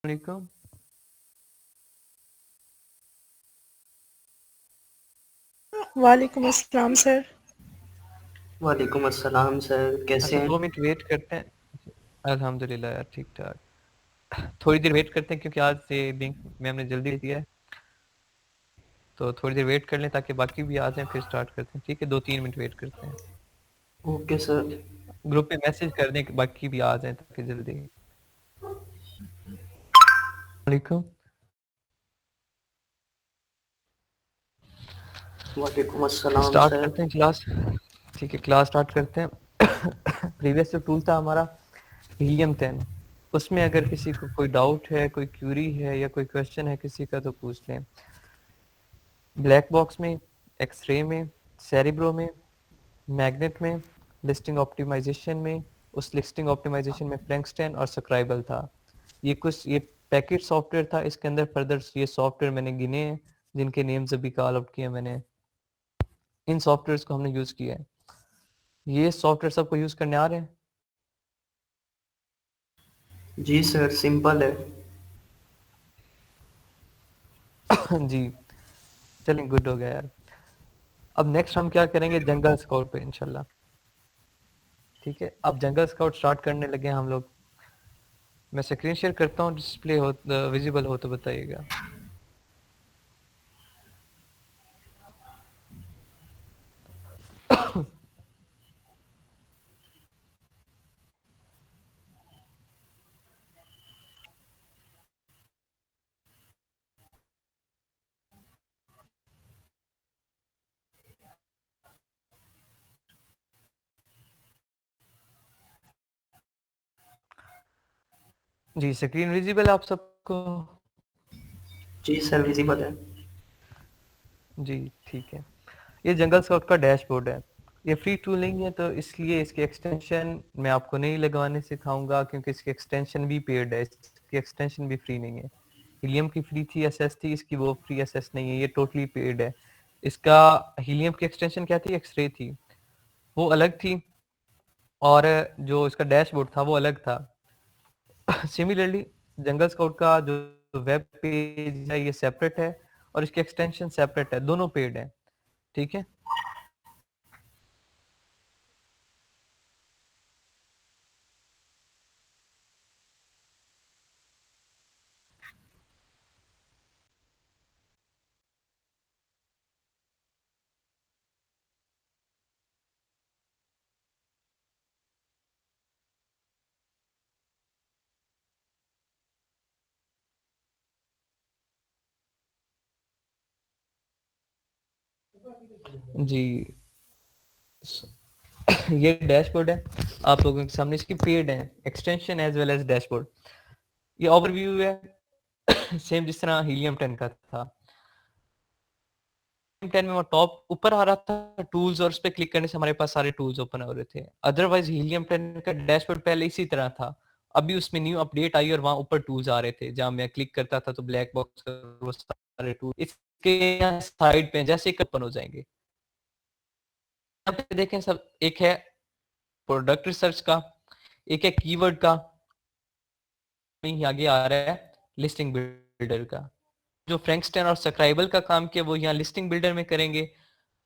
वालेकुम। वालेकुम अस्सलाम सर। वालेकुम अस्सलाम सर, कैसे अच्छा हैं? 2 मिनट वेट करते हैं। अल्हम्दुलिल्लाह यार ठीक ठाक। थोड़ी देर वेट करते हैं क्योंकि आज से लिंक मैम ने जल्दी दिया है, तो थोड़ी देर वेट कर लें ताकि बाकी भी आ जाएं, फिर स्टार्ट करते हैं। ठीक है, 2-3 मिनट वेट करते हैं। Okay sir. ग्रुप पे मैसेज कर दें कि बाकी भी आ जाएं ताकि जल्दी। वालेकुम। वालेकुम अस्सलाम स्टार्ट सर। करते हैं क्लास। ठीक है, क्लास स्टार्ट करते हैं। प्रीवियस जो टूल था हमारा हीलियम 10, उसमें अगर किसी को कोई डाउट है, कोई क्यूरी है या कोई क्वेश्चन है किसी का, तो पूछ लें। ब्लैक बॉक्स में, एक्सरे में, सेरिब्रो में, मैग्नेट में, लिस्टिंग ऑप्टिमाइजेशन में, उस लिस्टिंग ऑप्टिमाइजेशन में फ्रैंकस्टाइन और स्क्राइबल था। ये कुछ ये पैकेट सॉफ्टवेयर था। इसके अंदर फर्दर ये सॉफ्टवेयर मैंने गिने हैं जिनके नेम्स अभी कॉल आउट किए मैंने। इन सॉफ्टवेयर्स को हमने यूज़ किया है। ये सॉफ्टवेयर सबको यूज़ करने आ रहे हैं? जी सर, सिंपल है। जी, चलें, गुड हो गया यार। अब नेक्स्ट हम क्या करेंगे, जंगल स्काउट पे इंशाल्लाह। ठीक है, अब जंगल स्काउट स्टार्ट करने लगे हैं हम लोग। मैं स्क्रीन शेयर करता हूँ, डिस्प्ले हो विजिबल हो तो बताइएगा। जी, स्क्रीन विजिबल है आप सबको? जी सर, विजिबल है। जी ठीक है। ये जंगल स्काउट का डैशबोर्ड है। ये फ्री टूल नहीं है, तो इसलिए इसके एक्सटेंशन मैं आपको नहीं लगवाने सिखाऊंगा, क्योंकि इसकी एक्सटेंशन भी पेड है, इसकी एक्सटेंशन भी फ्री नहीं है। हीलियम की फ्री थी, एसएस थी, इसकी वो फ्री एसएस नहीं है, ये टोटली पेड है। इसका हीलियम की एक्सटेंशन क्या थी, एक्सरे थी, वो अलग थी, और जो इसका डैशबोर्ड था वो अलग था। सिमिलरली जंगल स्काउट का जो वेब पेज है ये सेपरेट है, और इसकी एक्सटेंशन सेपरेट है, दोनों पेड है। ठीक है। जी, ये डैशबोर्ड है आप लोगों के सामने, इसकी पेड है extension as well as dashboard. ये ओवरव्यू है सेम जिस तरह हीलियम 10 का था। 10 में वो टॉप ऊपर आ रहा था टूल्स, और उस पर क्लिक करने से हमारे पास सारे टूल्स ओपन हो रहे थे। अदरवाइज हीलियम 10 का डैशबोर्ड पहले इसी तरह था। अभी उसमें न्यू अपडेट आई और वहां ऊपर टूल्स आ रहे थे, जहां मैं क्लिक करता था तो ब्लैक बॉक्स वो सारे टूल इसके साइड पे जैसे ओपन हो जाएंगे। यहाँ पे देखें सब, एक है प्रोडक्ट रिसर्च का, एक है कीवर्ड का, आगे आ रहा है लिस्टिंग बिल्डर का। जो फ्रैंकस्टाइन और स्क्राइबल का काम किया वो यहाँ लिस्टिंग बिल्डर में करेंगे।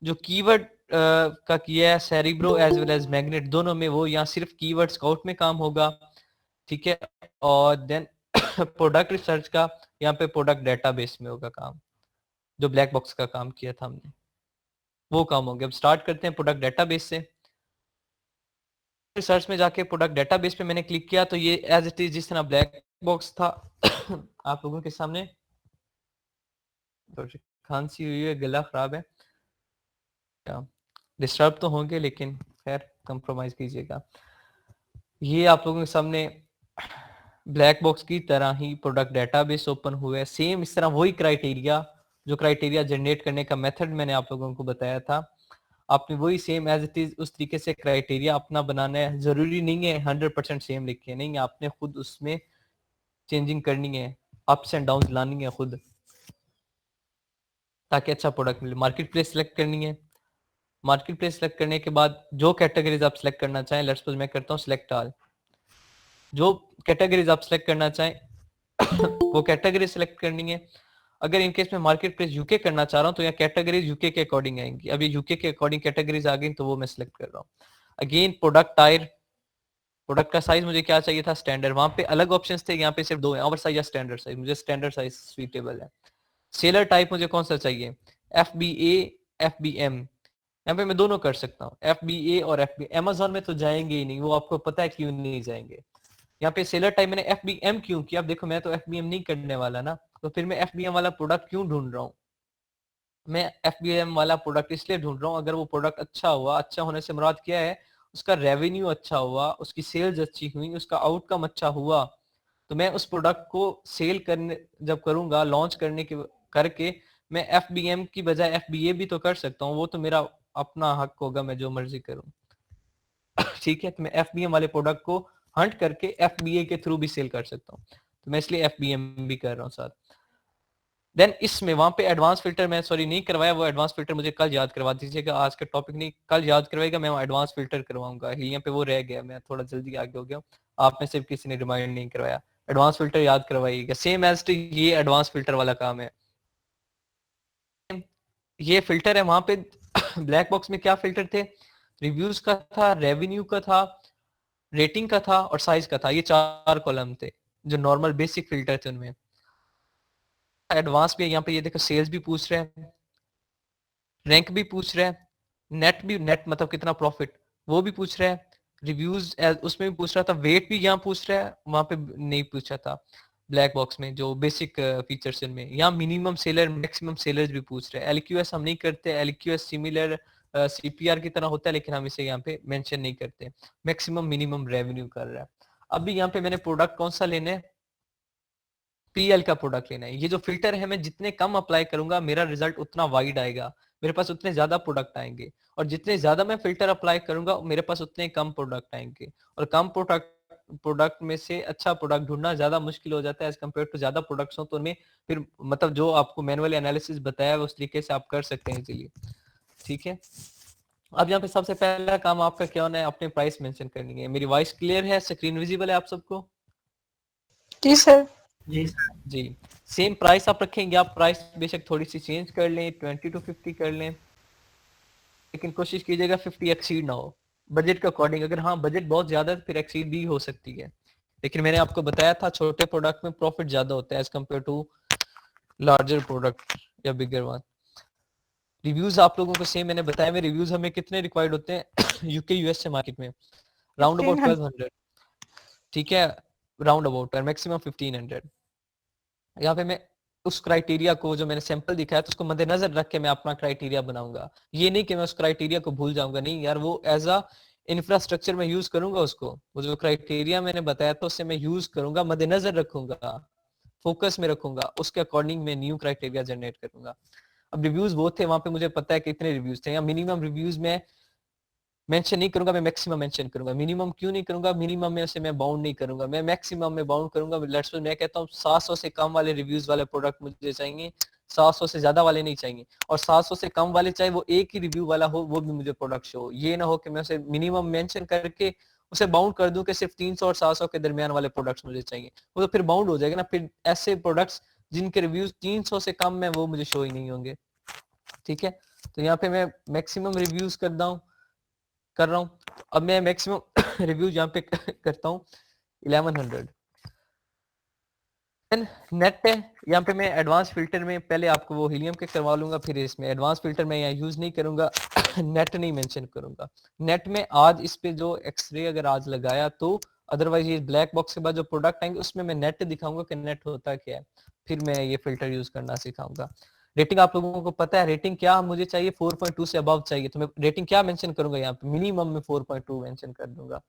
जो कीवर्ड का किया है Cerebro as well as Magnet, दोनों में वो यहाँ सिर्फ कीवर्ड स्काउट में काम होगा। ठीक है, और देन प्रोडक्ट रिसर्च का यहाँ पे प्रोडक्ट डेटाबेस में होगा काम। जो ब्लैक बॉक्स का काम किया था हमने वो काम हो गया। अब स्टार्ट करते हैं प्रोडक्ट डेटाबेस से। रिसर्च में जाके प्रोडक्ट डेटाबेस पे मैंने क्लिक किया तो ये एज इट इज जिस तरह ब्लैक बॉक्स था आप लोगों के सामने। थोड़ी खांसी हुई है, गला खराब है, डिस्टर्ब तो होंगे लेकिन खैर कंप्रोमाइज कीजिएगा। ये आप लोगों के सामने ब्लैक बॉक्स की तरह ही प्रोडक्ट डेटाबेस ओपन हुआ है। सेम इस तरह वही क्राइटेरिया, जो क्राइटेरिया जनरेट करने का मेथड मैंने आप लोगों को बताया था, आपने वही सेम एज इट इज उस तरीके से क्राइटेरिया अपना बनाना है। जरूरी नहीं है 100% सेम लिखे, नहीं, आपने खुद उसमें चेंजिंग करनी है, अप्स एंड डाउन लानी है खुद, ताकि अच्छा प्रोडक्ट मिले। मार्केट प्लेस सेलेक्ट करनी है। मार्केट प्लेस सेलेक्ट करने के बाद जो कैटेगरीज आप सेलेक्ट करना चाहें, लेट्स सपोज मैं करता हूँ सिलेक्ट ऑल। जो कैटेगरीज आप सेलेक्ट करना चाहें वो कैटेगरी सिलेक्ट करनी है। अगर इन केस में मार्केट प्लेस यूके करना चाह रहा हूँ तो यहाँ कैटेगरीज यूके के अकॉर्डिंग आएंगी। अभी यूके के अकॉर्डिंग कैटेगरीज आ गई तो वो मैं सिलेक्ट कर रहा हूँ। अगेन प्रोडक्ट टायर, प्रोडक्ट का साइज मुझे क्या चाहिए था, स्टैंडर्ड। वहां पे अलग ऑप्शंस थे, यहाँ पे सिर्फ दो है, ओवर साइज या स्टैंडर्ड साइज। मुझे स्टैंडर्ड साइज सुइटेबल है। सेलर टाइप मुझे कौन सा चाहिए, FBA, FBM। यहाँ पे मैं दोनों कर सकता हूँ, FBA और FB। Amazon में तो जाएंगे ही नहीं, वो आपको पता है क्यों नहीं जाएंगे। यहाँ पे सेलर टाइप मैंने FBM क्यों किया, अब देखो मैं तो FBM नहीं करने वाला ना, तो फिर मैं FBM वाला प्रोडक्ट क्यों ढूंढ रहा हूँ। मैं FBM वाला प्रोडक्ट इसलिए ढूंढ रहा हूँ, अगर वो प्रोडक्ट अच्छा हुआ, अच्छा होने से मुराद क्या है, उसका रेवेन्यू अच्छा हुआ, उसकी सेल्स अच्छी हुई, उसका आउटकम अच्छा हुआ, तो मैं उस प्रोडक्ट को सेल करने जब करूंगा, लॉन्च करने के करके मैं FBM की बजाय FBA भी तो कर सकता हूँ। वो तो मेरा अपना हक होगा, मैं जो मर्जी करूँ। ठीक है, तो मैं FBM वाले प्रोडक्ट को हंट करके FBA के थ्रू भी सेल कर सकता हूँ, तो मैं इसलिए FBM भी कर रहा हूँ साथ। देन इसमें वहां पे एडवांस फिल्टर मैं सॉरी नहीं करवाया, वो एडवांस फिल्टर मुझे कल याद करवा दीजिएगा, आज का टॉपिक नहीं, कल याद करवाएगा, मैं एडवांस फिल्टर करवाऊंगा। हीलियम पे वो रह गया, मैं थोड़ा जल्दी आगे हो गया, आप में सिर्फ किसी ने रिमाइंड नहीं करवाया। एडवांस फिल्टर याद करवाइएगा, सेम एज टू ये एडवांस फिल्टर वाला काम है। ये फिल्टर है वहां पे ब्लैक बॉक्स में क्या फिल्टर थे, रिव्यूज का था, रेवेन्यू का था, रेटिंग का था और साइज का था। ये 4 कॉलम थे जो नॉर्मल बेसिक फिल्टर थे उनमें। एडवांस भी यहाँ पे ये देखो, सेल्स भी पूछ रहे हैं, रैंक भी पूछ रहा है, नेट भी, नेट मतलब कितना प्रॉफिट, वो भी पूछ रहा है, रिव्यूज उसमें भी पूछ रहा था, वेट भी यहाँ पूछ रहा है, वहां पे नहीं पूछा था ब्लैक बॉक्स में जो बेसिक फीचर्स इनमें। यहाँ मिनिमम सेलर, मैक्सिमम सेलर्स भी पूछ रहे हैं। LQS हम नहीं करते, LQS सिमिलर CPR की तरह होता है, लेकिन हम इसे यहाँ पे मेंशन नहीं करते। मैक्सिमम मिनिमम रेवेन्यू कर रहा है। अभी यहाँ पे मैंने प्रोडक्ट कौन सा लेना है, PL का प्रोडक्ट लेना है। ये जो फिल्टर है, मैं जितने कम अप्लाई करूंगा मेरा रिजल्ट उतना वाइड आएगा, मेरे पास उतने ज्यादा प्रोडक्ट आएंगे, और जितने ज्यादा मैं फिल्टर अप्लाई करूंगा मेरे पास उतने कम प्रोडक्ट आएंगे, और कम प्रोडक्ट में से अच्छा प्रोडक्ट ढूंढना ज्यादा मुश्किल हो जाता है एज कम्पेयर टू ज्यादा प्रोडक्ट्स हो, तो उनमें फिर मतलब जो आपको मैनुअली एनालिसिस बताया है उस तरीके से आप कर सकते हैं इजीली। ठीक है, अब यहाँ पे सबसे पहला काम आपका क्या होना है, अपने प्राइस मेंशन करनी है। मेरी वॉइस क्लियर है, स्क्रीन विजिबल है आप सबको? जी सर। जी सर। जी, सेम प्राइस आप रखेंगे, आप प्राइस बेशक थोड़ी सी चेंज कर लें, 20 to 50 कर लें, लेकिन कोशिश कीजिएगा 50 एक्सीड ना हो बजट के अकॉर्डिंग। अगर हाँ बजट बहुत ज्यादा है तो फिर एक्सीड भी हो सकती है, लेकिन मैंने आपको बताया था छोटे प्रोडक्ट में प्रॉफिट ज्यादा होता है as compare to larger product या बिगर वन। रिव्यूज आप लोगों को सेम मैंने बताया, में रिव्यूज हमें कितने रिक्वायर्ड होते हैं यूके यूएस से मार्केट में, राउंड अबाउट 1500। 1200। ठीक है, राउंड अबाउट मैक्सिमम 1500। यहाँ पे मैं उस क्राइटेरिया को जो मैंने सैंपल दिखाया तो उसको मद्देनजर रख के मैं अपना क्राइटेरिया बनाऊंगा। ये नहीं कि मैं उस क्राइटेरिया को भूल जाऊंगा, नहीं यार, वो एज अ इंफ्रास्ट्रक्चर में यूज करूंगा उसको। वो जो क्राइटेरिया मैंने बताया था उससे मैं यूज करूंगा, मद्देनजर रखूंगा, फोकस में रखूंगा, उसके अकॉर्डिंग मैं न्यू क्राइटेरिया जनरेट करूंगा। अब रिव्यूज वो थे, वहां पे मुझे पता है कितने रिव्यूज थे, या मिनिमम रिव्यूज में मेंशन नहीं करूंगा, मैं मैक्सिमम मेंशन करूंगा। मिनिमम क्यों नहीं करूंगा, मिनिमम में से मैं बाउंड नहीं करूंगा, मैं मैक्सिमम में बाउंड करूंगा। लेट्स मैं कहता हूँ 700 से कम वाले रिव्यूज वाले प्रोडक्ट मुझे चाहिए, 700 से ज्यादा वाले नहीं चाहिए, और 700 से कम वाले चाहे वो एक ही रिव्यू वाला हो वो भी मुझे प्रोडक्ट शो। ये ना हो कि मैं उसे मिनिमम मेंशन करके उसे बाउंड कर दूं कि सिर्फ 300 और 700 के दरमियान वाले प्रोडक्ट्स मुझे चाहिए, वो तो फिर बाउंड हो जाएगा ना। फिर ऐसे प्रोडक्ट्स जिनके रिव्यूज 300 से कम है वो मुझे शो ही नहीं होंगे। ठीक है, तो यहाँ पे मैं मैक्सिमम रिव्यूज कर रहा हूँ। अब मैं मैक्सिमम रिव्यू यहाँ पे करता हूँ 1100। नेट पे यहाँ पे मैं एडवांस फिल्टर में पहले आपको वो हीलियम के करवा लूंगा, फिर इसमें एडवांस फिल्टर में यहाँ यूज नहीं करूंगा नेट नहीं मेंशन करूंगा। नेट में आज इस पे जो एक्सरे अगर आज लगाया तो, अदरवाइज ये ब्लैक बॉक्स के बाद जो प्रोडक्ट आएंगे उसमें मैं नेट दिखाऊंगा कि नेट होता क्या है, फिर मैं ये फिल्टर यूज करना सिखाऊंगा। रेटिंग आप लोगों को पता है, रेटिंग क्या मुझे चाहिए, 4.2 से अबव चाहिए, तो मैं रेटिंग क्या मेंशन करूंगा यहाँ पे, मिनिमम में 4.2 मेंशन कर दूंगा,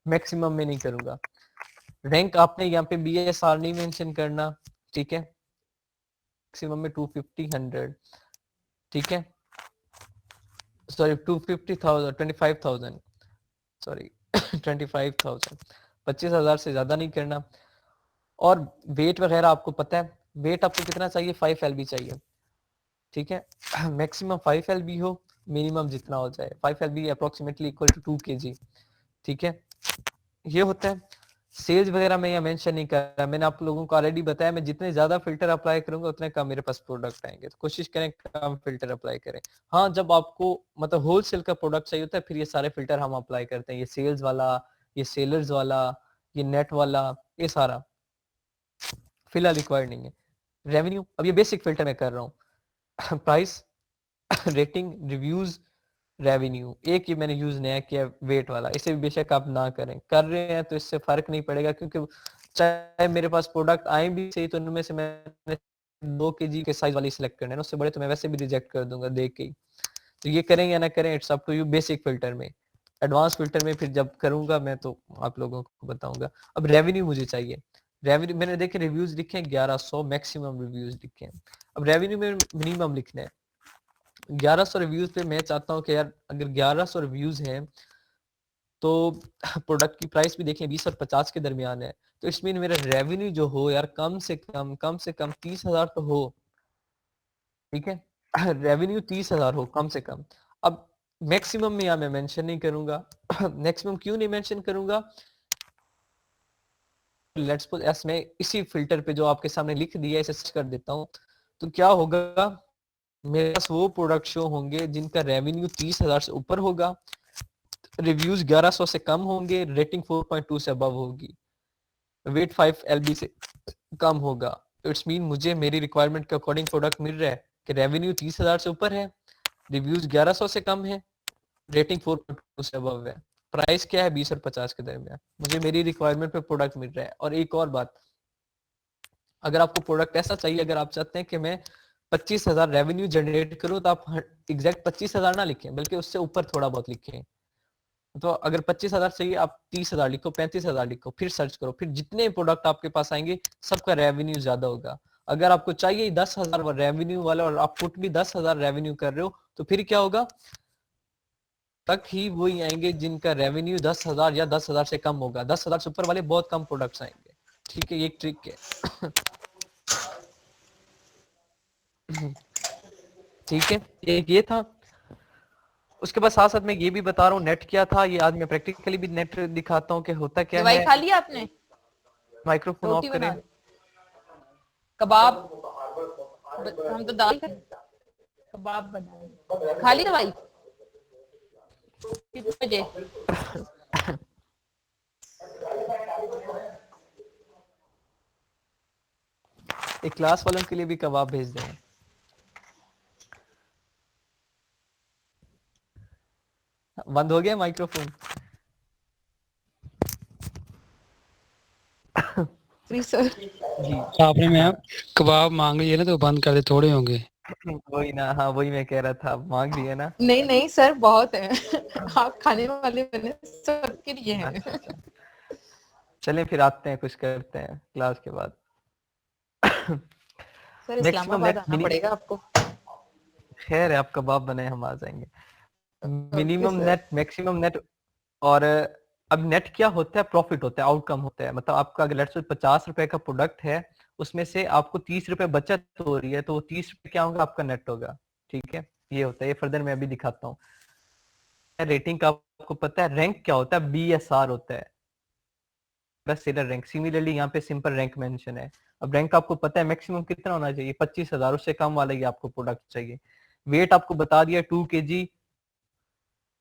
मैक्सिमम में नहीं करूंगा। रैंक आपने यहाँ पे BSR नहीं मेंशन करना, ठीक है, मैक्सिमम में 250 100, ठीक है, सॉरी 250,000 25,000, सॉरी 25,000, 25,000 से ज्यादा नहीं करना। और वेट वगैरह आपको पता है, वेट आपको कितना चाहिए, 5 LB चाहिए, ठीक है, मैक्सिमम 5 LB हो, मिनिमम जितना हो जाए 5 LB approximately equal to 2 kg, ठीक है, ये होता है। सेल्स वगैरह मैं यहाँ मेंशन नहीं कर रहा, मैंने आप लोगों को ऑलरेडी बताया मैं जितने ज्यादा फिल्टर अप्लाई करूंगा उतने कम मेरे पास प्रोडक्ट आएंगे, तो कोशिश करें कम फिल्टर अप्लाई करें। हाँ, जब आपको मतलब होलसेल का प्रोडक्ट चाहिए होता है फिर ये सारे फिल्टर हम अप्लाई करते हैं, ये सेल्स वाला, ये सेलर्स वाला, ये नेट वाला, ये सारा फिलहाल रिक्वायर्ड नहीं है। रेवेन्यू, अब ये बेसिक फिल्टर मैं कर रहा हूँ प्राइस, रेटिंग, रिव्यूज, रेवेन्यू, एक ही मैंने यूज नया किया वेट वाला, इसे भी बेशक आप ना करें, कर रहे हैं तो इससे फर्क नहीं पड़ेगा, क्योंकि चाहे मेरे पास प्रोडक्ट आए भी सही तो उनमें से मैंने 2 kg के साइज वाली सिलेक्ट करना है ना, उससे बड़े तो मैं वैसे भी रिजेक्ट कर दूंगा देख के ही। तो ये करें या ना करें it's up to you. Basic filter में, एडवांस फिल्टर में फिर जब करूंगा मैं तो आप लोगों को बताऊंगा। अब रेवेन्यू मुझे चाहिए, रेवेन्यू मैंने देखे रिव्यूज लिखे हैं 1100, मैक्सिमम रिव्यूज लिखे हैं। अब रेवेन्यू में मिनिमम लिखना है 1100 रिव्यूज पे। मैं चाहता हूँ कि यार अगर 1100 रिव्यूज हैं तो प्रोडक्ट की प्राइस भी देखें 20 और 50 के दरमियान है, तो इट्स मीन मेरा रेवेन्यू जो हो यार कम से कम 30,000 तो हो, ठीक है रेवेन्यू 30,000 हो कम से कम। अब मैक्सिमम में यहाँ मैं मेंशन नहीं करूंगा मैक्सिमम क्यों नहीं मेंशन करूंगा, लेट्स सपोज एस मैं इसी फिल्टर पे जो आपके सामने लिख दिया इसे सर्च कर देता हूँ, तो क्या होगा मेरे पास वो प्रोडक्ट शो होंगे जिनका रेवेन्यू 30,000 से ऊपर होगा, रिव्यूज 1100 से कम होंगे, रेटिंग 4.2 से अबव होगी, वेट 5 LB से कम होगा। तो इट्स मीन मुझे मेरी रिक्वायरमेंट के अकॉर्डिंग प्रोडक्ट मिल रहा है कि रेवेन्यू 30,000 से ऊपर है, रिव्यूज 1100 से कम है, रेटिंग 4.2 से अबव है, प्राइस क्या है 20 और 50 के दरमियान, मुझे मेरी रिक्वायरमेंट पे प्रोडक्ट मिल रहा है। और एक और बात, अगर आपको प्रोडक्ट ऐसा चाहिए, अगर आप चाहते हैं कि मैं 25,000 रेवेन्यू जनरेट करूं तो आप एग्जैक्ट 25,000 ना लिखें बल्कि उससे ऊपर थोड़ा बहुत लिखें। तो अगर 25,000 चाहिए आप 30,000 लिखो, 35,000 लिखो, फिर सर्च करो, फिर जितने प्रोडक्ट आपके पास आएंगे सबका रेवेन्यू ज्यादा होगा। अगर आपको चाहिए 10,000 रेवेन्यू वाला और आप पुट भी 10,000 रेवेन्यू कर रहे हो तो फिर क्या होगा, तक ही वही आएंगे जिनका रेवेन्यू 10,000 या 10,000 से कम होगा, 10,000 से ऊपर वाले बहुत कम प्रोडक्ट्स आएंगे। ठीक है, ये एक ट्रिक है ठीक है, एक ये था। उसके बाद साथ साथ मैं ये भी बता रहा हूँ नेट क्या था, ये आज मैं प्रैक्टिकली भी नेट दिखाता हूँ कि होता क्या दवाई है। खा लिया आपने? माइक्रोफोन ऑफ रोटी करें। बना, कबाब, हम तो दाल कबाब बनाए। खा ली दवाई? कितने बजे? एक क्लास वालों के लिए भी कबाब भेज दें। बंद हो गया माइक्रोफोन? जी सर। जी आपने मैं कबाब मांग लिए ना तो बंद कर दे, थोड़े होंगे। वही ना, हाँ वही मैं कह रहा था, मांग लिए ना। नहीं नहीं सर, बहुत है आप खाने वाले बने, सबके लिए हैं। अच्छा अच्छा, चलें फिर आते हैं, कुछ करते हैं क्लास के बाद। सर मैक्सिमम इस्लामाबाद नेट आना पड़ेगा आपको। खैर है, आप कबाब बनाए हम आ जाएंगे। Okay minimum sir. Net, maximum net. और अब नेट क्या होता है, प्रॉफिट होता है, आउटकम होता है। मतलब आपका अगर लेट्स से 50 रुपए का प्रोडक्ट है, उसमें से आपको 30 रुपए बचत हो रही है, तो वो 30 रुपए क्या होगा, आपका नेट होगा। ठीक है, ये होता है, ये फर्दर मैं अभी दिखाता हूँ। रेटिंग का आपको पता है, रैंक क्या होता है, BSR होता है, बेस्ट सेलर रैंक। सिमिलरली यहाँ पे सिंपल रैंक मेंशन है। अब रैंक आपको पता है मैक्सिमम कितना होना चाहिए, 25,000, उससे कम वाला ही आपको प्रोडक्ट चाहिए। वेट आपको बता दिया 2 kg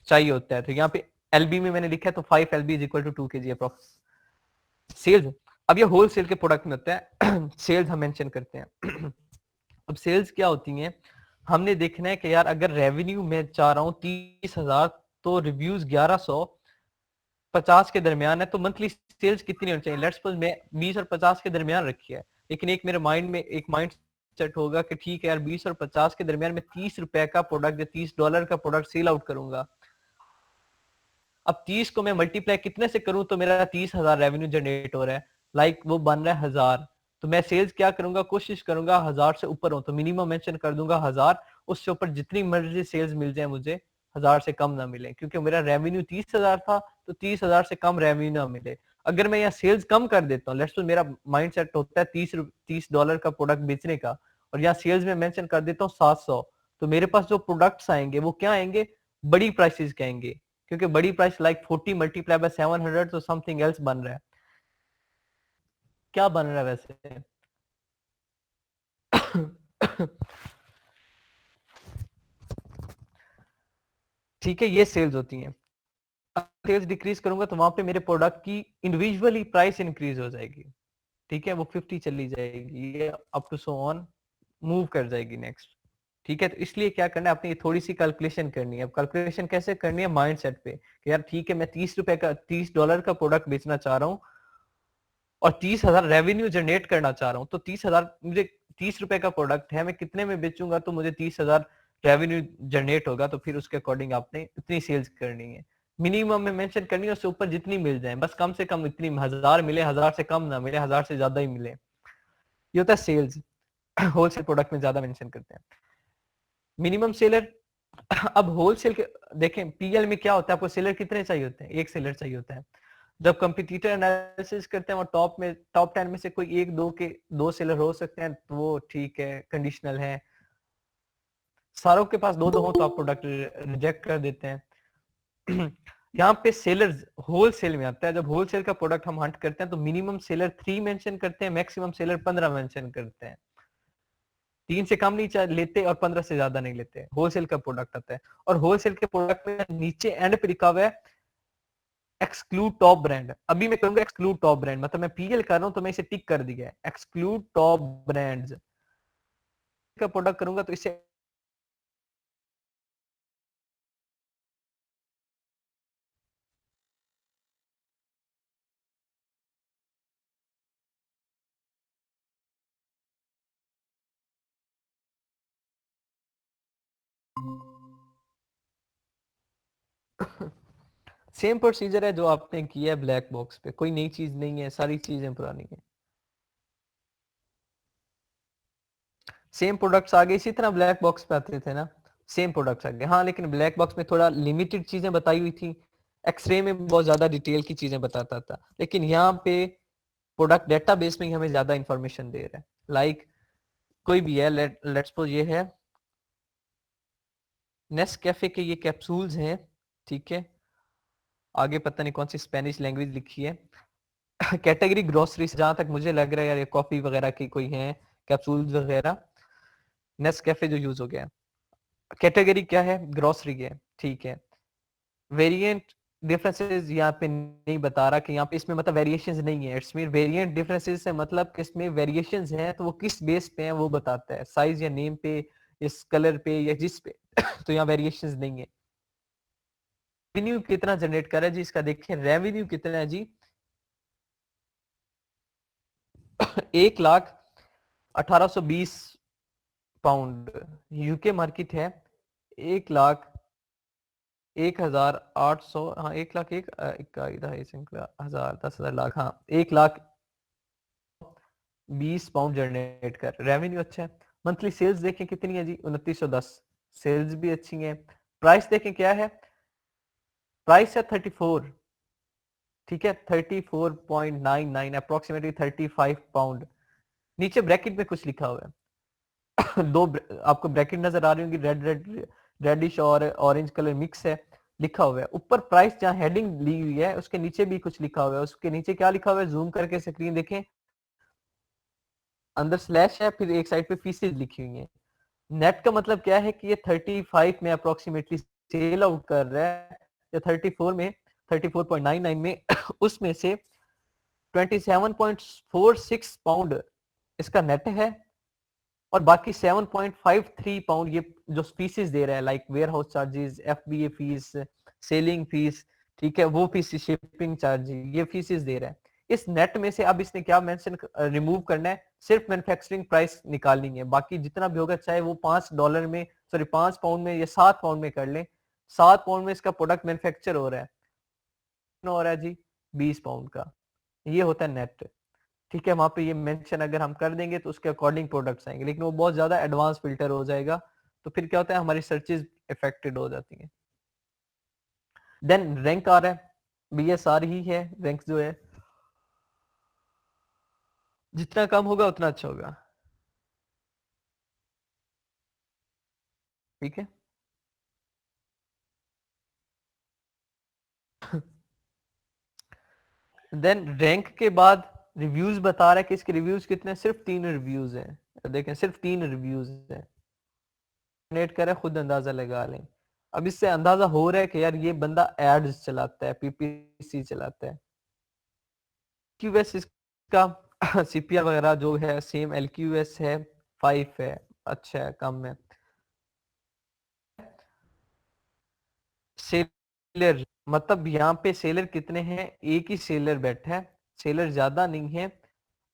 चाहिए होता है, तो यहाँ पे LB में मैंने लिखा है, तो 5 LB is equal to 2 kg approx. Sales, अब ये होल सेल के प्रोडक्ट में होता है सेल्स हम मेंशन करते हैं अब सेल्स क्या होती हैं, हमने देखना है कि यार अगर रेवेन्यू में चाह रहा हूँ 30,000 तो रिव्यूज 1150 के दरमियान है, तो मंथली सेल्स कितनी होनी चाहिए। लेट्स सपोज मैं 20 और 50 के दरमियान रखी है, लेकिन एक मेरे माइंड में एक माइंड सेट होगा कि ठीक है यार 20 और 50 के दरमियान में 30 रुपए का प्रोडक्ट या $30 का प्रोडक्ट सेल आउट करूंगा। अब 30 को मैं मल्टीप्लाई कितने से करूं तो मेरा 30,000 रेवेन्यू जनरेट हो रहा है, लाइक वो बन रहा है 1000। तो मैं सेल्स क्या करूंगा, कोशिश करूंगा 1000 से ऊपर हो, तो मिनिमम मेंशन कर दूंगा 1000, उससे ऊपर जितनी मर्जी सेल्स मिल जाए मुझे 1000 से कम ना मिले, क्योंकि मेरा रेवेन्यू 30,000 था, तो 30,000 से कम रेवेन्यू ना मिले। अगर मैं यहाँ सेल्स कम कर देता हूँ, लेट्स सपोज मेरा माइंड सेट होता है $30 का प्रोडक्ट बेचने का, और यहाँ सेल्स में मेंशन कर देता हूँ 700, तो मेरे पास जो प्रोडक्ट्स आएंगे वो क्या आएंगे, बड़ी प्राइसेस के आएंगे, क्योंकि बड़ी प्राइस लाइक 40 मल्टीप्लाई बाय 700 तो समथिंग एल्स बन रहा है। क्या बन रहा है वैसे? ठीक है, ये सेल्स होती हैं। सेल्स डिक्रीज करूंगा तो वहां पे मेरे प्रोडक्ट की इंडिविजुअली प्राइस इंक्रीज हो जाएगी। ठीक है, वो 50 चली जाएगी, ये up to so on move कर जाएगी नेक्स्ट। ठीक है, तो इसलिए क्या करना है, अपनी थोड़ी सी कैलकुलेशन करनी है। अब कैलकुलेशन कैसे करनी है? माइंड सेट पे कि यार ठीक है, मैं $30 का प्रोडक्ट बेचना चाह रहा हूँ और 30,000 रेवेन्यू जनरेट करना चाह रहा हूँ। तो 30,000 मुझे, ₹30 का प्रोडक्ट है, मैं कितने में बेचूंगा तो मुझे 30,000 रेवेन्यू जनरेट होगा। तो फिर उसके अकॉर्डिंग आपने इतनी सेल्स करनी है, मिनिमम में मेंशन करनी है, उससे ऊपर जितनी मिल जाए बस, कम से कम इतनी, 1000 मिले, 1000 से कम ना मिले, 1000 से ज्यादा ही मिले। ये होता है सेल्स। होलसेल प्रोडक्ट में ज्यादा मेंशन करते हैं मिनिमम सेलर। अब होलसेल के देखें, पीएल में क्या होता है, आपको सेलर कितने चाहिए होते हैं? एक सेलर चाहिए होता है। जब कंपटीटर एनालिसिस करते हैं और टॉप 10 में से कोई एक दो के दो सेलर हो सकते हैं, तो वो ठीक है, कंडीशनल है। सारों के पास दो दो हो तो आप प्रोडक्ट रिजेक्ट कर देते हैं। यहाँ पे सेलर्स होलसेल में आता है। जब होलसेल का प्रोडक्ट हम हंट करते हैं तो मिनिमम सेलर 3 मेंशन करते हैं, मैक्सिमम सेलर 15 मेंशन करते हैं। 3 से कम नहीं लेते और 15 से ज्यादा नहीं लेते। होलसेल का प्रोडक्ट आता है और होलसेल के प्रोडक्ट में नीचे एंड पे लिखा हुआ है एक्सक्लूड टॉप ब्रांड। अभी मैं करूंगा एक्सक्लूड टॉप ब्रांड, मतलब मैं पीएल कर रहा हूं तो मैं इसे टिक कर दिया है, एक्सक्लूड टॉप ब्रांड्स का प्रोडक्ट करूंगा तो इसे सेम प्रोसीजर है जो आपने किया है ब्लैक बॉक्स पे, कोई नई चीज नहीं है, सारी चीजें पुरानी है। सेम प्रोडक्ट्स आगे इसी तरह ब्लैक बॉक्स पे आते थे ना, सेम प्रोडक्ट्स आगे। हाँ, लेकिन ब्लैक बॉक्स में थोड़ा लिमिटेड चीजें बताई हुई थी, एक्सरे में बहुत ज्यादा डिटेल की चीजें बताता था, लेकिन यहाँ पे प्रोडक्ट डेटाबेस में ही हमें ज्यादा इंफॉर्मेशन दे रहा है। लाइक कोई भी है, लेट्स सपोज ये है नेस्ट कैफे के, ये कैप्सूल्स हैं। ठीक है, आगे पता नहीं कौन सी स्पेनिश लैंग्वेज लिखी है। कैटेगरी ग्रोसरी, जहां तक मुझे लग रहा है यार ये कॉफी वगैरह की कोई है, कैप्सूल्स वगैरह, नेस्ट कैफे जो यूज हो गया। कैटेगरी क्या है? ग्रोसरी है। ठीक है, वेरिएंट डिफरेंसेस यहाँ पे नहीं बता रहा कि यहाँ पे इसमें मतलब वेरिएशंस नहीं है। इट्स मीन वेरिएंट डिफरेंसेस से मतलब कि इसमें वेरिएशंस हैं, तो वो किस बेस पे हैं वो बताता है, साइज या नेम पे, इस कलर पे या जिस पे। तो यहाँ वेरिएशंस नहीं है। रेवेन्यू कितना जनरेट कर रहा है जी इसका? देखें रेवेन्यू कितना है जी, 1,18,20 पाउंड। यूके मार्केट है 1,01,800, हाँ 1,00,000, इक्का इधर हजार, 10,000, लाख, हाँ 1,20,000 जनरेट कर रेवेन्यू। अच्छा है। मंथली सेल्स देखें कितनी है जी? 2910। सेल्स भी अच्छी है। प्राइस देखें क्या है? प्राइस है 34। ठीक है, 34.99, अप्रोक्सीमेटली 35 पाउंड। नीचे ब्रैकेट में कुछ लिखा हुआ है। आपको ब्रैकेट नजर आ रही होंगी, रेडिश और ऑरेंज कलर मिक्स है, लिखा हुआ है। ऊपर प्राइस जहां हेडिंग ली हुई है उसके नीचे भी कुछ लिखा हुआ है। उसके नीचे क्या लिखा हुआ है? जूम करके स्क्रीन देखें, अंदर स्लैश है, फिर एक साइड पे फीसेज लिखी हुई है। नेट का मतलब क्या है कि ये 35 में अप्रोक्सीमेटली सेल आउट कर रहा है, या 34 में, 34.99 में उसमें से 27.46 पाउंड इसका नेट है, और बाकी 7.53 पाउंड ये जो स्पीसीज दे रहा है, like warehouse charges, FBA fees, selling fees, ठीक है, वो फीस, शिपिंग चार्ज, ये फीसेस दे रहा है। इस नेट में से अब इसने क्या मेंशन रिमूव करना है? सिर्फ मैन्युफैक्चरिंग प्राइस निकालनी है। बाकी जितना भी होगा, चाहे वो $5 में, सॉरी 5 पाउंड में या 7 पाउंड में कर लें, 7 पाउंड में इसका प्रोडक्ट मैन्युफैक्चर हो रहा है, कितना हो रहा है जी? 20 पाउंड का। ये होता है नेट। ठीक है, वहां पे ये मेंशन अगर हम कर देंगे तो उसके अकॉर्डिंग प्रोडक्ट्स आएंगे, लेकिन वो बहुत ज्यादा एडवांस फिल्टर हो जाएगा, तो फिर क्या होता है, हमारी सर्चेज इफेक्टेड हो जाती हैं। देन रैंक आ रहा है, बीएसआर ही है रैंक जो है, जितना कम होगा उतना अच्छा होगा। ठीक है, देन रैंक के बाद रिव्यूज बता रहा है कि इसके रिव्यूज कितने, सिर्फ 3 रिव्यूज हैं। देखें सिर्फ 3 रिव्यूज हैं। नेट करें, खुद अंदाजा लगा लें। अब इससे अंदाजा हो रहा है कि यार ये बंदा एड्स चलाता है, पीपीसी चलाता है। क्यूएस इसका सीपीआर वगैरह जो है सेम एलक्यूएस है, 5 है, अच्छा है, कम है। सेलर मतलब यहाँ पे सेलर कितने हैं, एक ही सेलर बैठा है, सेलर ज्यादा नहीं है।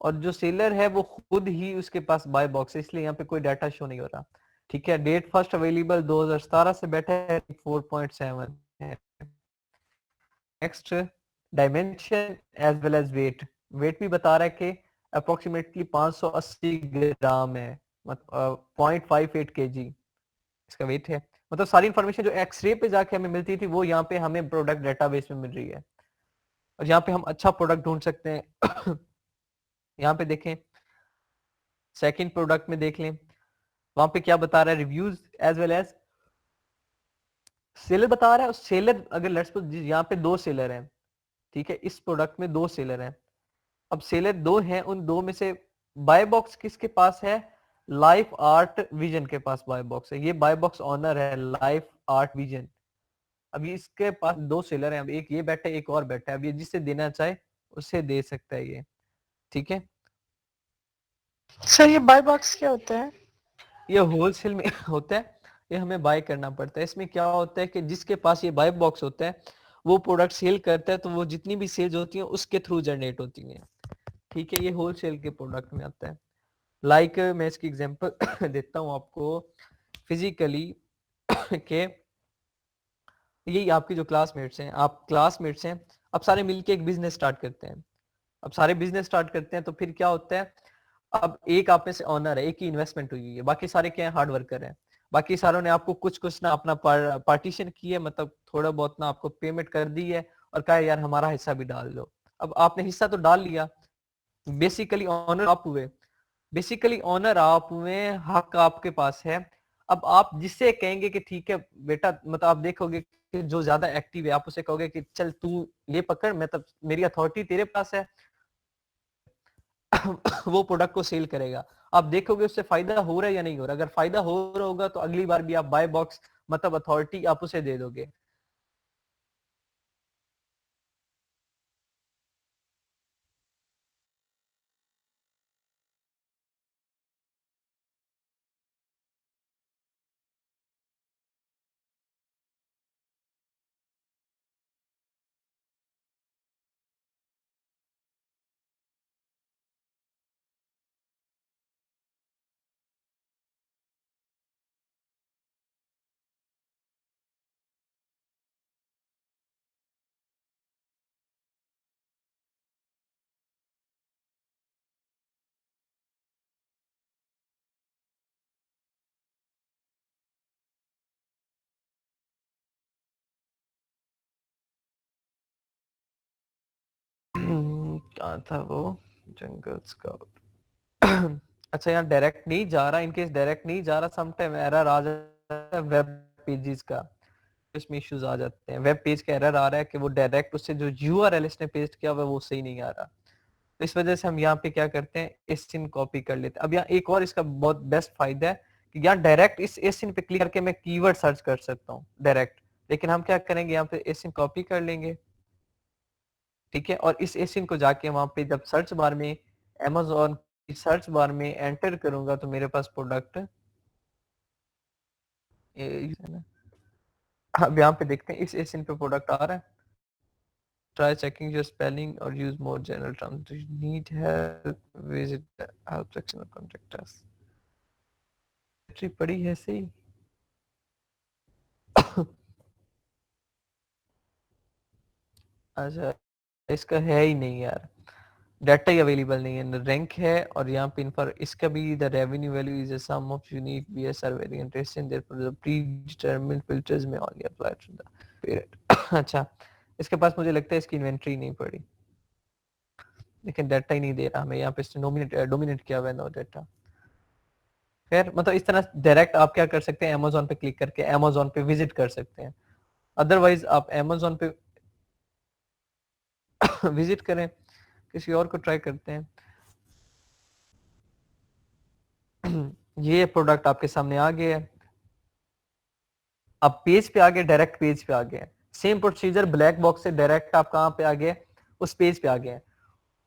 और जो सेलर है वो खुद ही उसके पास बाय बॉक्स है, इसलिए यहाँ पे कोई डाटा शो नहीं हो रहा। ठीक है, डेट फर्स्ट अवेलेबल 2017 से बैठा है, 4.7 है। Next dimension as well as weight, weight भी बता रहा है कि अप्रोक्सीमेटली 580 ग्राम है, मतलब 0.58 केजी इसका वेट है। मतलब सारी इंफॉर्मेशन जो एक्सरे पे जाके हमें मिलती थी वो यहाँ पे हमें प्रोडक्ट डेटाबेस में मिल रही है, और यहाँ पे हम अच्छा प्रोडक्ट ढूंढ सकते हैं। यहाँ पे देखें, सेकंड प्रोडक्ट में देख लें, वहां पे क्या बता रहा है, reviews as well as seller बता रहा है। सेलर अगर लेट्स सपोज यहाँ पे 2 सेलर हैं, ठीक है, इस प्रोडक्ट में 2 सेलर हैं। अब सेलर 2 हैं, उन 2 में से बाय बॉक्स किसके पास है, लाइफ आर्ट विजन के पास बाय बॉक्स है। ये बाय बॉक्स ऑनर है लाइफ आर्ट विजन। अभी इसके पास 2 सेलर हैं, अब एक ये बैठा है, एक और बैठा है। अब ये जिसे देना चाहे उसे दे सकता है ये, ठीक है। सर ये बाय बॉक्स क्या होता है? ये होलसेल में होता है, ये हमें बाय करना पड़ता है। इसमें क्या होता है कि जिसके पास ये बाय बॉक्स होता है वो प्रोडक्ट सेल करता है, तो वो जितनी भी सेल्स होती हैं उसके थ्रू जनरेट होती हैं, ठीक है। ये होलसेल के प्रोडक्ट में आता है। लाइक मैं इसकी एग्जांपल देता हूँ आपको फिजिकली के, यही आपके जो क्लासमेट्स हैं, आप क्लासमेट्स हैं, अब सारे मिलके एक बिजनेस स्टार्ट करते हैं। अब सारे बिजनेस स्टार्ट करते हैं तो फिर क्या होता है, अब एक आप में से ऑनर है, एक ही इन्वेस्टमेंट हुई है, बाकी सारे क्या है, हार्ड वर्कर हैं। बाकी सारों ने आपको कुछ कुछ ना अपना पार्टीशन किया, मतलब थोड़ा बहुत ना आपको पेमेंट कर दी है, और कहा यार हमारा हिस्सा भी डाल दो। अब आपने हिस्सा तो डाल लिया, बेसिकली ऑनर आप हुए, बेसिकली ऑनर आप हुए, हक आपके पास है। अब आप जिससे कहेंगे कि ठीक है बेटा, मतलब आप देखोगे कि जो ज्यादा एक्टिव है आप उसे कहोगे कि चल तू ये पकड़, मतलब मेरी अथॉरिटी तेरे पास है, वो प्रोडक्ट को सेल करेगा। आप देखोगे उससे फायदा हो रहा है या नहीं हो रहा। अगर फायदा हो रहा होगा तो अगली बार भी आप बाय बॉक्स मतलब अथॉरिटी आप उसे दे दोगे। कहाँ था वो, जंगल स्काउट। अच्छा यहाँ डायरेक्ट नहीं जा रहा, इनकेस डायरेक्ट नहीं जा रहा समटाइम एरर आ जाता है वेब पेजेस का, इसमें इश्यूज आ जाते हैं। वेब पेज का एरर आ रहा है कि वो डायरेक्ट उससे जो यूआरएल इसने पेस्ट किया हुआ है वो सही नहीं आ रहा। तो इस वजह से हम यहाँ पे क्या करते हैं, एसिन कॉपी कर लेते हैं। अब यहाँ एक और इसका बहुत बेस्ट फायदा है कि यहाँ डायरेक्ट इस एसिन पे क्लिक करके मैं कीवर्ड सर्च कर सकता हूँ डायरेक्ट। लेकिन हम क्या करेंगे, यहाँ पे एसिन कॉपी कर लेंगे, ठीक है। और इस एसिन को जाके वहां पे जब सर्च बार में Amazon की सर्च बार में एंटर करूंगा तो मेरे पास प्रोडक्ट अब यहाँ पे देखते हैं इस एसिन पे प्रोडक्ट आ रहा है। ट्राई चेकिंग योर स्पेलिंग और use more general terms, do you need help visit the help section और कांटेक्ट अस। बैटरी पड़ी है सही। अच्छा इसका है ही नहीं यार, डाटा ही अवेलेबल नहीं है, रैंक है। और यहाँ पे इनफॉर इसका भी the revenue value is a sum of unique BSR variant in therefore the predetermined filters में only apply to the period. अच्छा इसके पास मुझे लगता है इसकी इन्वेंटरी नहीं पड़ी, लेकिन डाटा ही नहीं दे रहा हमें। यहाँ पे डोमिनेट किया हुआ है नो डाटा। खैर मतलब इस तरह डायरेक्ट आप क्या कर सकते हैं, Amazon पे क्लिक करके Amazon पे विजिट कर सकते हैं। अदरवाइज आप Amazon पे विजिट करें, किसी और को ट्राई करते हैं। ये प्रोडक्ट आपके सामने आ गया है, अब पेज पे आ गए, डायरेक्ट पेज पे आ गए। सेम प्रोसीजर ब्लैक बॉक्स से डायरेक्ट आप कहाँ पे आ गए, उस पेज पे आ गए।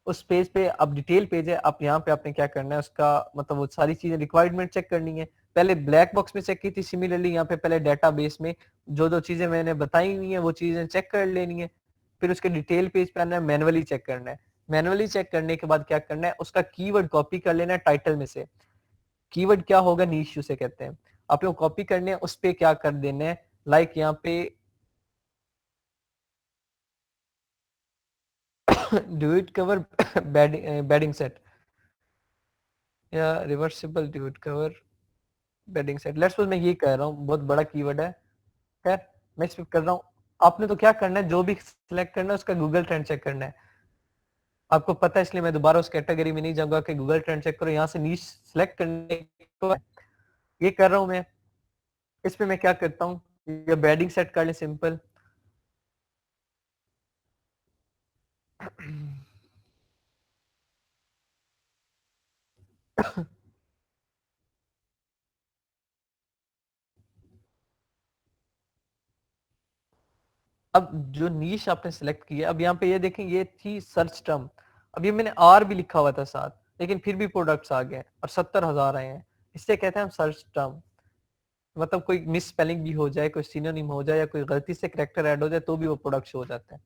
उस पेज पे अब डिटेल पेज है, अब यहाँ पे आपने क्या करना है, उसका मतलब वो सारी चीजें रिक्वायरमेंट चेक करनी है। पहले ब्लैक बॉक्स में चेक की थी, सिमिलरली यहाँ पे पहले डेटाबेस में जो जो चीजें मैंने बताई हुई है वो चीजें चेक कर लेनी है। फिर उसके डिटेल पेज पे आना है, मैनुअली चेक करना है। मैनुअली चेक करने के बाद क्या करना है, उसका कीवर्ड कॉपी कर लेना है टाइटल में से। कीवर्ड क्या होगा, नीश उसे कहते हैं। आप लोग कॉपी करने हैं, उस पे क्या कर देना है, लाइक यहाँ पे ड्यूट कवर बेडिंग सेट या reversible duvet cover bedding set, let's suppose मैं ये कह रहा हूँ, बहुत बड़ा कीवर्ड है। खैर मैं इस पे कर रहा हूँ। आपने तो क्या करना है, जो भी सिलेक्ट करना है उसका गूगल ट्रेंड चेक करना है। आपको पता है इसलिए मैं दोबारा उस कैटेगरी में नहीं जाऊंगा कि गूगल ट्रेंड चेक करो, यहाँ से नीश सिलेक्ट करने को ये कर रहा हूँ मैं। इस पे मैं क्या करता हूँ, ये बेडिंग सेट कर ले सिंपल। अब जो नीश आपने सिलेक्ट किया, अब यहाँ पे ये देखें, ये थी सर्च टर्म। अब ये मैंने आर भी लिखा हुआ था साथ, लेकिन फिर भी प्रोडक्ट्स आ गए और 70,000 आए हैं। इससे कहते हैं हम सर्च टर्म। मतलब कोई मिस स्पेलिंग भी हो जाए, कोई सिनोनिम हो जाए, या कोई गलती से करेक्टर ऐड हो जाए तो भी वो प्रोडक्ट शो हो जाते हैं।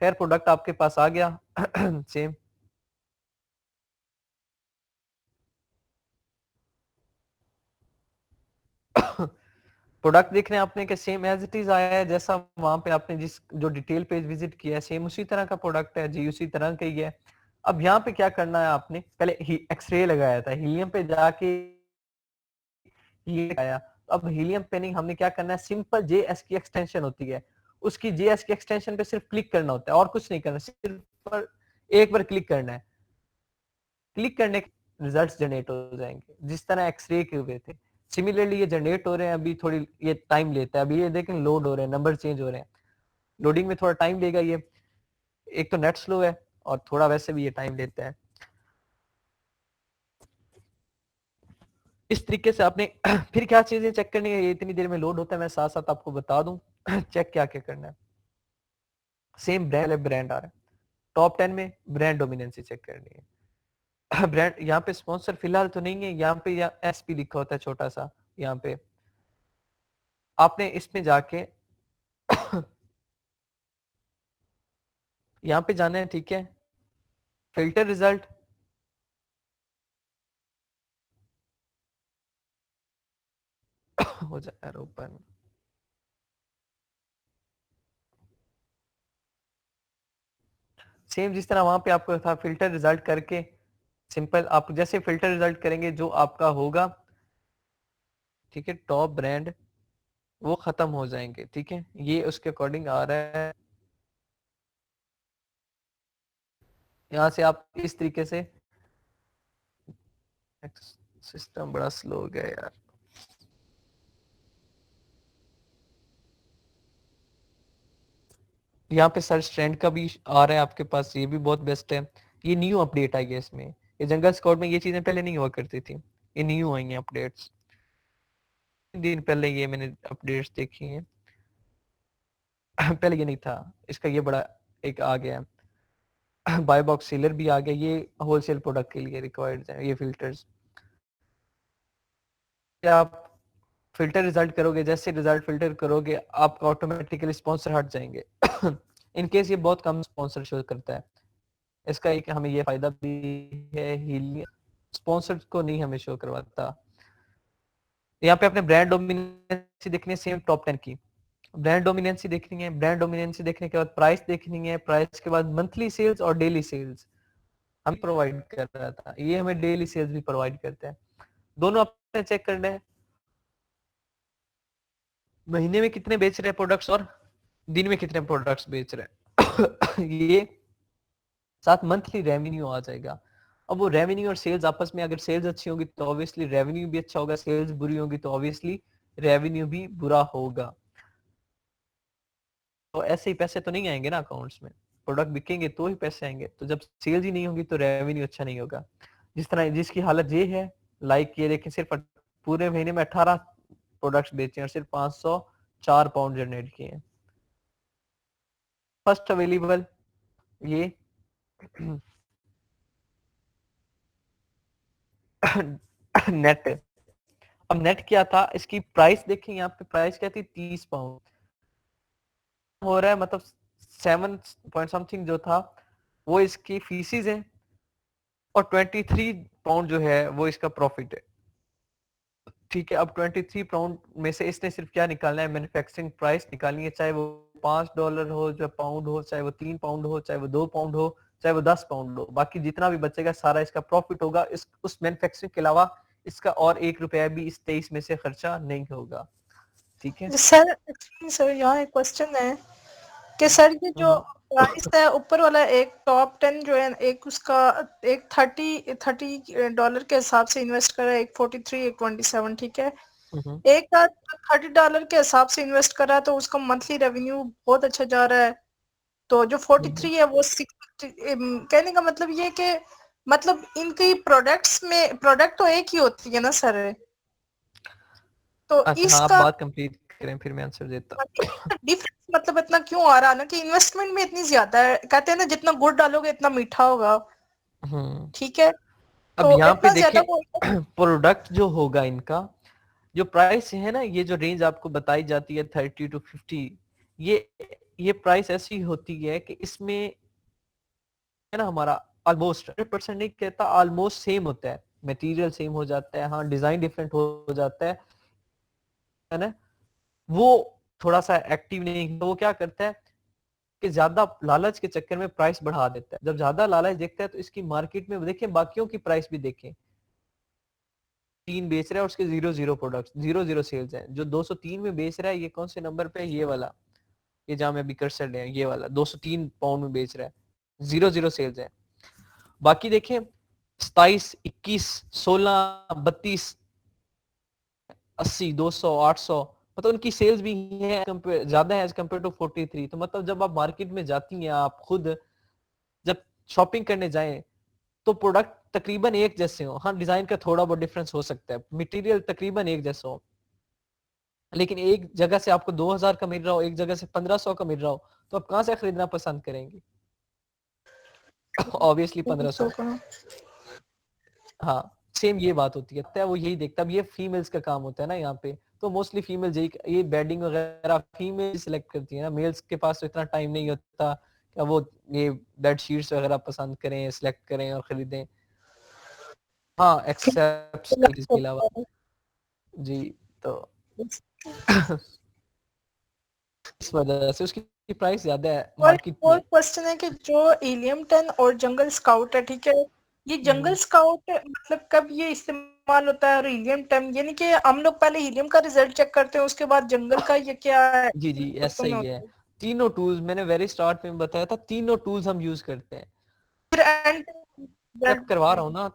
खैर प्रोडक्ट आपके पास आ गया। सेम प्रोडक्ट देख रहे हैं आपने कि सेम एज इट इज आया है, जैसा वहां पे आपने जिस जो डिटेल पेज विजिट किया है सेम उसी तरह का प्रोडक्ट है जी, उसी तरह का ही है। अब यहाँ पे क्या करना है, आपने पहले एक्सरे लगाया था, हीलियम पे जाके ये लगाया। अब हीलियम पेनिंग हमने क्या करना है, सिंपल जेएस की एक्सटेंशन होती है, उसकी जेएस की एक्सटेंशन पे सिर्फ क्लिक करना होता है और कुछ नहीं करना, सिर्फ एक बार क्लिक करना है। क्लिक करने के रिजल्ट्स जनरेट हो जाएंगे जिस तरह एक्सरे के हुए थे। सिमिलरली ये जनरेट हो रहे हैं, अभी थोड़ी ये टाइम लेता है। अभी ये देखें लोड हो रहे हैं, नंबर चेंज हो रहे हैं। लोडिंग में थोड़ा टाइम लेगा ये, एक तो नेट स्लो है और थोड़ा वैसे भी ये टाइम लेता है। इस तरीके से आपने फिर क्या चीजें चेक करनी है, ये इतनी देर में लोड होता है, मैं साथ साथ आपको बता दूं। चेक क्या क्या करना है। सेम ब्रांड आ रहा है टॉप 10 में, ब्रांड डोमिनेंसी चेक करनी है। ब्रांड यहाँ पे स्पॉन्सर फिलहाल तो नहीं है, यहाँ पे या एसपी लिखा होता है छोटा सा। यहाँ पे आपने इसमें जाके यहाँ पे जाना है, ठीक है। फिल्टर रिजल्ट, हो जाए ओपन। सेम जिस तरह वहां पे आपको था, फिल्टर रिजल्ट करके सिंपल आप जैसे फिल्टर रिजल्ट करेंगे जो आपका होगा, ठीक है, टॉप ब्रांड वो खत्म हो जाएंगे, ठीक है। ये उसके अकॉर्डिंग आ रहा है। यहाँ से आप इस तरीके से, सिस्टम बड़ा स्लो हो गया यार। यहाँ पे सर्च ट्रेंड का भी आ रहा है आपके पास, ये भी बहुत बेस्ट है। ये न्यू अपडेट आई है इसमें, ये जंगल स्क्वाड में ये चीजें पहले नहीं हुआ करती थी, ये न्यू आई हैं अपडेट्स। दिन पहले ये मैंने अपडेट्स देखी हैं। पहले ये नहीं था, इसका ये बड़ा एक आ गया है। बाय बॉक्स सीलर भी आ गया, ये होलसेल प्रोडक्ट के लिए रिक्वायर्ड है ये फिल्टर्स। आप फिल्टर रिजल्ट करोगे, जैसे रिजल्ट फिल्टर करोगे आपका ऑटोमेटिकली स्पॉन्सर हट जाएंगे। इन केस ये बहुत कम स्पॉन्सर शो करता है। इसका एक हमें ये फायदा भी है, हीलियम स्पॉन्सर को नहीं हमें शो करवाता। यहाँ पे अपने ब्रांड डोमिनेंसी देखनी है, सेम टॉप 10 की ब्रांड डोमिनेंसी देखनी है। ब्रांड डोमिनेंसी देखने के बाद प्राइस देखनी है, प्राइस के बाद मंथली सेल्स और डेली सेल्स हम प्रोवाइड कर रहा था, ये हमें डेली सेल्स भी प्रोवाइड करते हैं। दोनों आपने चेक करना है, महीने में कितने बेच रहे हैं प्रोडक्ट्स और दिन में कितने प्रोडक्ट्स बेच रहे हैं। ये साथ मंथली रेवेन्यू आ जाएगा। अब वो रेवेन्यू और सेल्स आपस में, अगर सेल्स अच्छी होगी तो ऑब्वियसली रेवेन्यू भी अच्छा होगा, सेल्स बुरी होगी तो ऑब्वियसली रेवेन्यू भी बुरा होगा। तो ऐसे ही पैसे तो नहीं आएंगे ना अकाउंट्स में। प्रोडक्ट बिकेंगे तो ही पैसे आएंगे, तो जब सेल्स ही नहीं होगी तो रेवेन्यू अच्छा नहीं होगा। जिस तरह जिसकी हालत ये है, लाइक ये देखें, सिर्फ पूरे महीने में 18 प्रोडक्ट्स बेचे और सिर्फ 504 पाउंड जनरेट किए हैं। फर्स्ट अवेलेबल ये नेट। अब नेट क्या था, इसकी प्राइस देखें, यहाँ पे प्राइस क्या थी, 30 पाउंड हो रहा है, मतलब 7 पॉइंट समथिंग जो था वो इसकी फीसिस है, और 23 पाउंड जो है वो इसका प्रॉफिट है। ठीक है, अब 23 पाउंड में से इसने सिर्फ क्या निकालना है, मैन्युफैक्चरिंग प्राइस निकालनी है, चाहे वो $5 हो, जो पाउंड हो, चाहे वो 3 पाउंड हो, चाहे वो 2 पाउंड हो, चाहे वो 10 पाउंड हो, बाकी जितना भी बचेगा सारा इसका प्रॉफिट होगा। इस उस मैन्युफैक्चरिंग के अलावा इसका और 1 रुपया भी इस 23 में से खर्चा नहीं होगा। ठीक है सर सर यहाँ एक क्वेश्चन है कि सर ये जो प्राइस है ऊपर वाला, एक टॉप 10 जो है, एक उसका एक $30 के हिसाब से इन्वेस्ट कर रहा है, एक 43, एक 27, ठीक है। एक का $30 के हिसाब से इन्वेस्ट कर रहा है तो उसका मंथली रेवेन्यू बहुत अच्छा जा रहा है। तो जो 43 है वो 60, कहने का मतलब ये कि मतलब इनकी प्रोडक्ट्स में प्रोडक्ट तो एक ही होती है ना सर, तो अच्छा, हाँ, आप इसका बात कंप्लीट करें फिर मैं आंसर देता हूँ। डिफरेंस मतलब इतना क्यों आ रहा ना कि इन्वेस्टमेंट में इतनी ज्यादा है, कहते हैं ना जितना गुड़ डालोगे इतना मीठा होगा, ठीक है। अब तो यहाँ पे इतना ज्यादा देखें प्रोडक्ट जो होगा इनका जो प्राइस है ना, ये जो रेंज आपको बताई जाती है 30 to 50, ये प्राइस ऐसी होती है कि इसमें है ना हमारा ऑलमोस्ट 100% नहीं कहता, ऑलमोस्ट सेम होता है, मटेरियल सेम हो जाता है, हाँ डिजाइन डिफरेंट हो जाता है ना। वो थोड़ा सा एक्टिव नहीं, तो वो क्या करता है कि ज्यादा लालच के चक्कर में प्राइस बढ़ा देता है। जब ज्यादा लालच देखता है तो इसकी मार्केट में देखें, बाकियों की प्राइस भी देखें, 3 बेच रहा है और उसके 0 प्रोडक्ट्स 0 सेल्स हैं। जो 203 में बेच रहा है ये कौन से नंबर पे है, ये वाला, ये जहां मैं अभी कर्सर ले, ये वाला 203 पाउंड में बेच रहा है, 0 सेल्स है। बाकी देखें 27, 21, 16, 32, 80, 200, 800, मतलब उनकी सेल्स भी है ज्यादा है एज कम्पेयर टू 43। तो मतलब जब आप मार्केट में जाती हैं, आप खुद जब शॉपिंग करने जाएं तो प्रोडक्ट तकरीबन एक जैसे हो, हाँ डिजाइन का थोड़ा बहुत डिफरेंस हो सकता है, मटेरियल तकरीबन एक जैसा हो, लेकिन एक जगह से आपको 2000 का मिल रहा हो, एक जगह से 1500 का मिल रहा हो, तो आप कहां से खरीदना पसंद करेंगे? ऑब्वियसली 1500। हाँ, सेम ये बात होती है, वो यही देखता है। अब ये फीमेल्स का काम होता है ना यहाँ पे, तो मोस्टली फीमेल ये बेडिंग वगैरह फीमेल सिलेक्ट करती है ना, मेल्स के पास तो इतना टाइम नहीं होता कि वो ये बेड शीट्स वगैरह पसंद करें, सिलेक्ट करें और खरीदें, हाँ एक्सेप्ट इसके अलावा। जी, तो इस वजह से उसकी प्राइस ज्यादा है मार्केट और में। क्वेश्चन है कि जो हीलियम 10 और जंगल स्काउट है, ठीक है, ये जंगल स्काउट मतलब कब ये इस्तेमाल होता है, और हीलियम 10 यानी कि हम लोग पहले हीलियम का रिजल्ट चेक करते हैं उसके बाद जंगल का, ये क्या है? जी जी ऐसा ही है। तीनों टूल्स मैंने वेरी स्टार्ट में बताया था, तीनों टूल्स हम यूज करते हैं। फिर एंड जब करवा रहा हूँ ना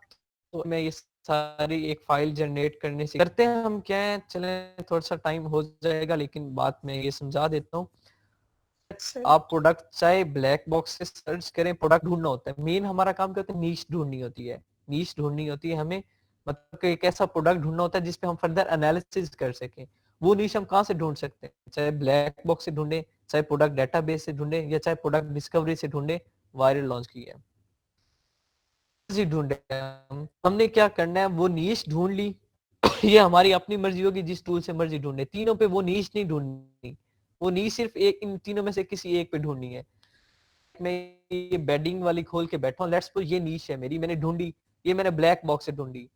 तो मैं ये सारी एक फाइल जनरेट करने से करते हैं हम क्या है, चले थोड़ा सा टाइम हो जाएगा लेकिन बात मैं ये समझा देता हूँ। आप प्रोडक्ट चाहे ब्लैक बॉक्स से सर्च करें, प्रोडक्ट ढूंढना होता है, मेन हमारा काम क्या होता है, नीश ढूंढनी होती है, नीश ढूंढनी होती है हमें, मतलब एक ऐसा प्रोडक्ट ढूंढना होता है जिसपे हम फर्दर एनालिसिस कर सकें। वो नीश हम कहाँ से ढूंढ सकते हैं, चाहे ब्लैक बॉक्स से ढूंढे, चाहे प्रोडक्ट डेटाबेस से ढूंढे, या चाहे प्रोडक्ट डिस्कवरी से ढूंढे, वायरल लॉन्च किया ढूंढे। हमने क्या करना है, वो नीश ढूंढ ली ये हमारी अपनी मर्जी होगी, जिस टूल से मर्जी ढूंढे, तीनों पे वो नीश नहीं ढूंढनी, वो नीश सिर्फ एक, इन तीनों में से किसी एक पे ढूंढनी है। मैं ये बेडिंग वाली खोल के बैठा हूँ, लेट्स सपोज ये नीश है मेरी, मैंने ढूंढी, ये मैंने ब्लैक बॉक्स से ढूंढी,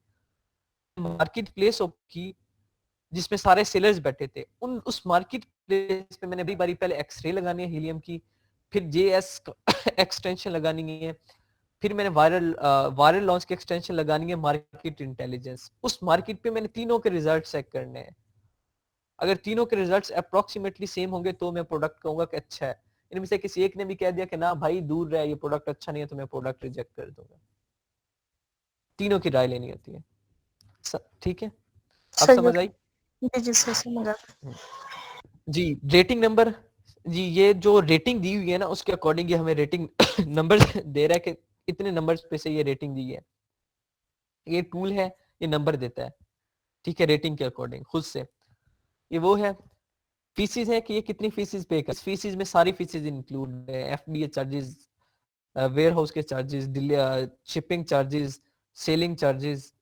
मार्केट प्लेस की जिसमें सारे सेलर्स बैठे थे, उस मार्केट प्लेस पे मैंने बड़ी बारी पहले एक्सरे लगानी है हीलियम की, फिर जेएस एक्सटेंशन लगानी है, फिर मैंने वायरल लॉन्च की एक्सटेंशन लगानी है, मार्केट इंटेलिजेंस। उस मार्केट पे मैंने तीनों के रिजल्ट चेक करने हैं। अगर तीनों के रिजल्ट्स अप्रोक्सीमेटली सेम होंगे तो मैं प्रोडक्ट कहूंगा कि अच्छा है। इनमें से किसी एक ने भी कह दिया कि ना भाई दूर रहा, ये प्रोडक्ट अच्छा नहीं है, तो मैं प्रोडक्ट रिजेक्ट कर दूंगा। तीनों की राय लेनी होती है, ठीक है, अब समझ आई? जी सर समझ आ जी, रेटिंग नंबर जी ये जो रेटिंग दी हुई है ना उसके अकॉर्डिंग ये हमें रेटिंग नंबर दे रहा है कि इतने नंबर्स पे से ये रेटिंग दी है। ये टूल है, ये नंबर देता है, ठीक है, रेटिंग के अकॉर्डिंग खुद से। ये वो है, फीसिस है कि ये कितनी फीसिस पे कर, फीसिस में सारी फीसिस इंक्लूड है, एफबीए चार्जेस, वेयर हाउस के charges, shipping charges, selling charges,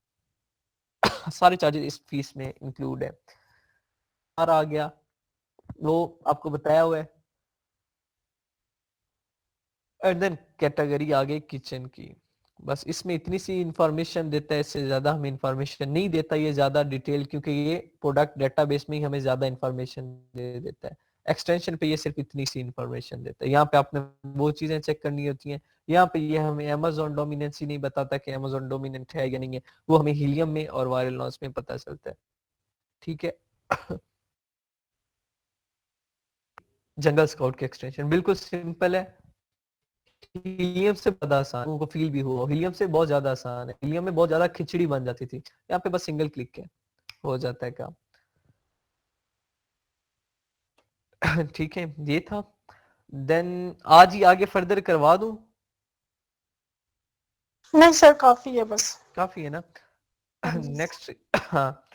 सारे चार्जेस इस फीस में इंक्लूड है। और आ गया वो आपको बताया हुआ है। एंड देन कैटेगरी आ गई किचन की। बस इसमें इतनी सी इंफॉर्मेशन देता है, इससे ज्यादा हमें इंफॉर्मेशन नहीं देता ये ज्यादा डिटेल, क्योंकि ये प्रोडक्ट डेटाबेस में ही हमें ज्यादा इंफॉर्मेशन दे देता है। एक्सटेंशन पे ये सिर्फ इतनी सी इंफॉर्मेशन देता है। यहाँ पे आपने वो चीजें चेक करनी होती हैं। यहाँ पे ये हमें अमेजोन डोमिनेंसी नहीं बताता कि अमेजोन डोमिनेंट है या नहीं है, वो हमें हीलियम में और वायरल लॉन्च में पता चलता है, ठीक है। जंगल स्काउट के एक्सटेंशन बिल्कुल सिंपल है, हीलियम से ज्यादा आसान, उनको फील भी हुआ, हीलियम से बहुत ज्यादा आसान है। हीलियम में बहुत ज्यादा खिचड़ी बन जाती थी, यहाँ पे बस सिंगल क्लिक है हो जाता है काम। ठीक है, ये था। देन आज ही आगे फर्दर करवा दूं? नहीं सर, काफी है बस। काफी है ना? हाँ जी। नेक्स्ट हाँ,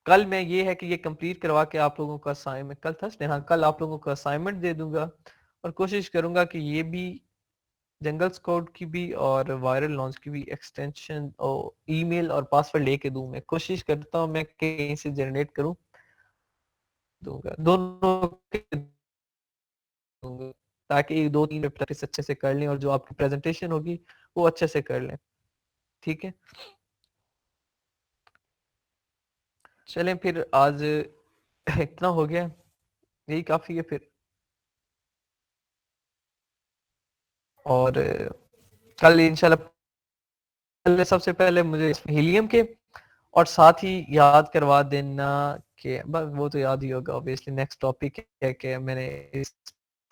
कल मैं ये है कि ये कंप्लीट करवा के आप लोगों का असाइनमेंट, कल थर्सडे, हाँ कल आप लोगों का असाइनमेंट दे दूंगा, और कोशिश करूंगा कि ये भी जंगल स्क्वाड की भी और वायरल लॉन्च की भी एक्सटेंशन और ईमेल और पासवर्ड लेके दूं। मैं कोशिश करता हूँ मैं कहीं से जनरेट करूं, दूंगा दोनों के दूंगा, ताकि एक दो तीन प्रैक्टिस अच्छे से कर लें और जो आपकी प्रेजेंटेशन होगी वो अच्छे से कर लें, ठीक है। चलें फिर आज इतना हो गया, यही काफी है फिर। और कल इंशाल्लाह, पहले सबसे पहले मुझे हीलियम के, और साथ ही याद करवा देना कि बस वो तो याद ही होगा ऑब्वियसली, नेक्स्ट टॉपिक है कि मैंने इस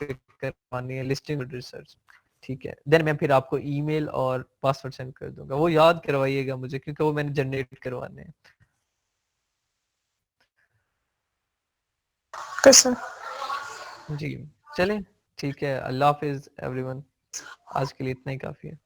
पे करवानी है लिस्टिंग रिसर्च, ठीक है। देन मैं फिर आपको ईमेल और पासवर्ड सेंड कर दूंगा, वो याद करवाइएगा मुझे क्योंकि वो मैंने जनरेट करवाने हैं। Okay sir. जी चलें, ठीक है, अल्लाह हाफिज एवरीवन, आज के लिए इतना ही काफी है।